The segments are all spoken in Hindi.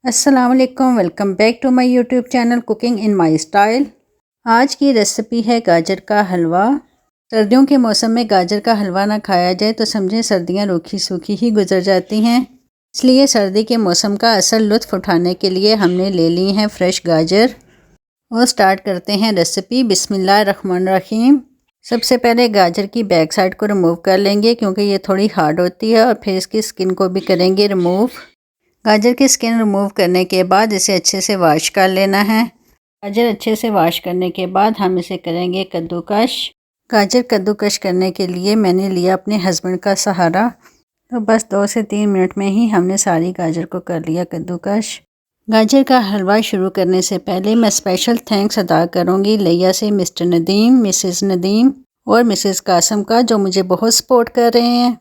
अस्सलाम वालेकुम, welcome back to my YouTube channel cooking in my style. आज की रेसिपी है गाजर का हलवा। सर्दियों के मौसम में गाजर का हलवा ना खाया जाए तो समझें सर्दियां रूखी सूखी ही गुजर जाती हैं। इसलिए सर्दी के मौसम का असल लुत्फ़ उठाने के लिए हमने ले ली हैं फ़्रेश गाजर। और स्टार्ट करते हैं रेसिपी। बिस्मिल्लाहिर्रहमानिर्रहीम। सबसे पहले गाजर की बैक साइड को रिमूव कर लेंगे क्योंकि ये थोड़ी हार्ड होती है, और फिर इसकी स्किन को भी करेंगे रिमूव। गाजर की स्किन रिमूव करने के बाद इसे अच्छे से वॉश कर लेना है। गाजर अच्छे से वॉश करने के बाद हम इसे करेंगे कद्दूकश। गाजर कद्दूकश करने के लिए मैंने लिया अपने हस्बैंड का सहारा। तो बस 2 से 3 मिनट में ही हमने सारी गाजर को कर लिया कद्दूकश। गाजर का हलवा शुरू करने से पहले मैं स्पेशल थैंक्स अदा करूँगी लिया से मिस्टर नदीम, मिसेज़ नदीम और मिसेज़ कासम का, जो मुझे बहुत सपोर्ट कर रहे हैं।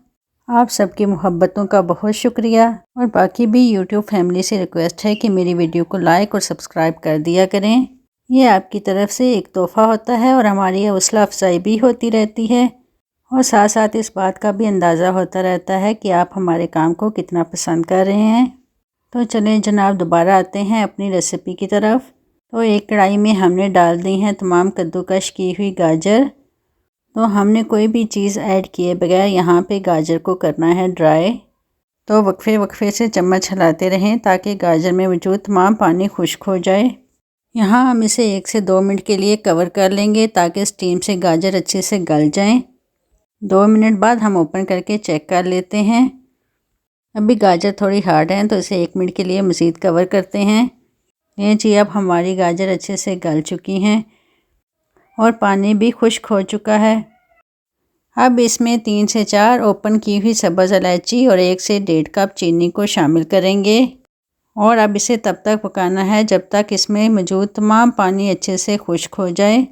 आप सबकी मोहब्बतों का बहुत शुक्रिया। और बाकी भी यूट्यूब फैमिली से रिक्वेस्ट है कि मेरी वीडियो को लाइक और सब्सक्राइब कर दिया करें। ये आपकी तरफ से एक तोहफ़ा होता है और हमारी हौसला अफजाई भी होती रहती है, और साथ साथ इस बात का भी अंदाज़ा होता रहता है कि आप हमारे काम को कितना पसंद कर रहे हैं। तो चलें जनाब, दोबारा आते हैं अपनी रेसिपी की तरफ। तो एक कढ़ाई में हमने डाल दी हैं तमाम कद्दूकश की हुई गाजर। तो हमने कोई भी चीज़ ऐड किए बगैर यहाँ पे गाजर को करना है ड्राई। तो वक्फे वक्फे से चम्मच हिलाते रहें ताकि गाजर में मौजूद तमाम पानी खुश्क हो जाए। यहाँ हम इसे 1 से 2 मिनट के लिए कवर कर लेंगे ताकि स्टीम से गाजर अच्छे से गल जाएं। 2 मिनट बाद हम ओपन करके चेक कर लेते हैं। अभी गाजर थोड़ी हार्ड है तो इसे 1 मिनट के लिए मज़ीद कवर करते हैं। ये जी, अब हमारी गाजर अच्छे से गल चुकी हैं और पानी भी खुश्क हो चुका है। अब इसमें 3 से 4 ओपन की हुई सब्ज़ इलायची और 1 से 1.5 कप चीनी को शामिल करेंगे। और अब इसे तब तक पकाना है जब तक इसमें मौजूद तमाम पानी अच्छे से खुश्क हो जाए।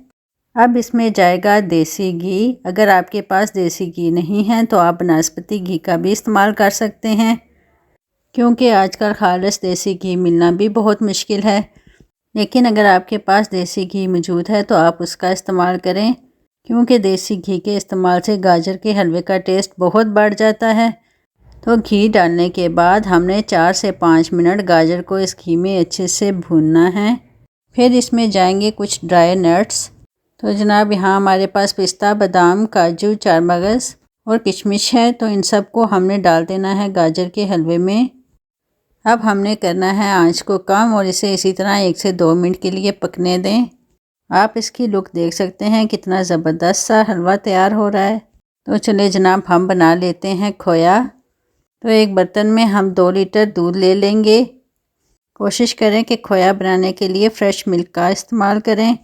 अब इसमें जाएगा देसी घी। अगर आपके पास देसी घी नहीं है तो आप बनास्पति घी का भी इस्तेमाल कर सकते हैं, क्योंकि आजकल खालिस देसी घी मिलना भी बहुत मुश्किल है। लेकिन अगर आपके पास देसी घी मौजूद है तो आप उसका इस्तेमाल करें, क्योंकि देसी घी के इस्तेमाल से गाजर के हलवे का टेस्ट बहुत बढ़ जाता है। तो घी डालने के बाद हमने 4 से 5 मिनट गाजर को इस घी में अच्छे से भूनना है। फिर इसमें जाएंगे कुछ ड्राई नट्स। तो जनाब, यहाँ हमारे पास पिस्ता, बादाम, काजू, चारमगज़ और किशमिश है। तो इन सब को हमने डाल देना है गाजर के हलवे में। अब हमने करना है आंच को कम और इसे इसी तरह 1 से 2 मिनट के लिए पकने दें। आप इसकी लुक देख सकते हैं, कितना ज़बरदस्त सा हलवा तैयार हो रहा है। तो चले जनाब, हम बना लेते हैं खोया। तो एक बर्तन में हम 2 लीटर दूध ले लेंगे। कोशिश करें कि खोया बनाने के लिए फ़्रेश मिल्क का इस्तेमाल करें,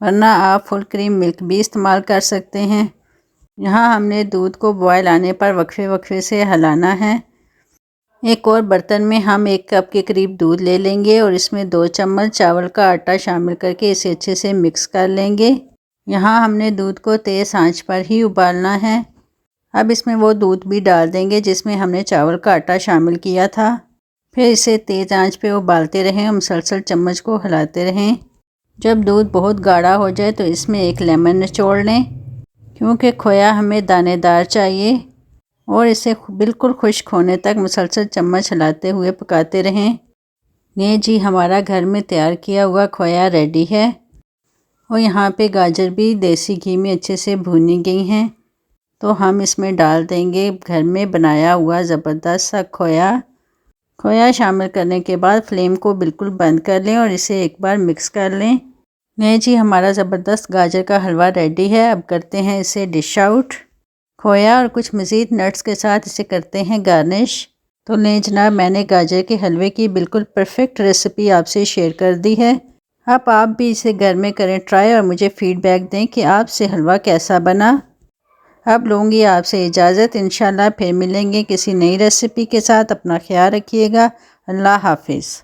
वरना आप फुल क्रीम मिल्क भी इस्तेमाल कर सकते हैं। यहाँ हमने दूध को बॉयल आने पर वक्फे वक्फे से हिलाना है। एक और बर्तन में हम 1 कप के करीब दूध ले लेंगे और इसमें 2 चम्मच चावल का आटा शामिल करके इसे अच्छे से मिक्स कर लेंगे। यहाँ हमने दूध को तेज़ आंच पर ही उबालना है। अब इसमें वो दूध भी डाल देंगे जिसमें हमने चावल का आटा शामिल किया था। फिर इसे तेज़ आंच पे उबालते रहें और मुसलसल चम्मच को हिलाते रहें। जब दूध बहुत गाढ़ा हो जाए तो इसमें 1 लेमन निचोड़ लें, क्योंकि खोया हमें दानेदार चाहिए। और इसे बिल्कुल खुश्क होने तक मुसलसल चम्मच हिलाते हुए पकाते रहें। ये जी, हमारा घर में तैयार किया हुआ खोया रेडी है। और यहाँ पे गाजर भी देसी घी में अच्छे से भूनी गई हैं। तो हम इसमें डाल देंगे घर में बनाया हुआ ज़बरदस्त सा खोया। खोया शामिल करने के बाद फ्लेम को बिल्कुल बंद कर लें और इसे एक बार मिक्स कर लें। ये जी, हमारा ज़बरदस्त गाजर का हलवा रेडी है। अब करते हैं इसे डिश आउट। खोया और कुछ मज़ीद नट्स के साथ इसे करते हैं गार्निश। तो लें जनाब, मैंने गाजर के हलवे की बिल्कुल परफेक्ट रेसिपी आपसे शेयर कर दी है। अब आप भी इसे घर में करें ट्राई और मुझे फ़ीडबैक दें कि आपसे हलवा कैसा बना। अब लूँगी आपसे इजाज़त। इंशाल्लाह फिर मिलेंगे किसी नई रेसिपी के साथ। अपना ख्याल रखिएगा। अल्लाह हाफिज़।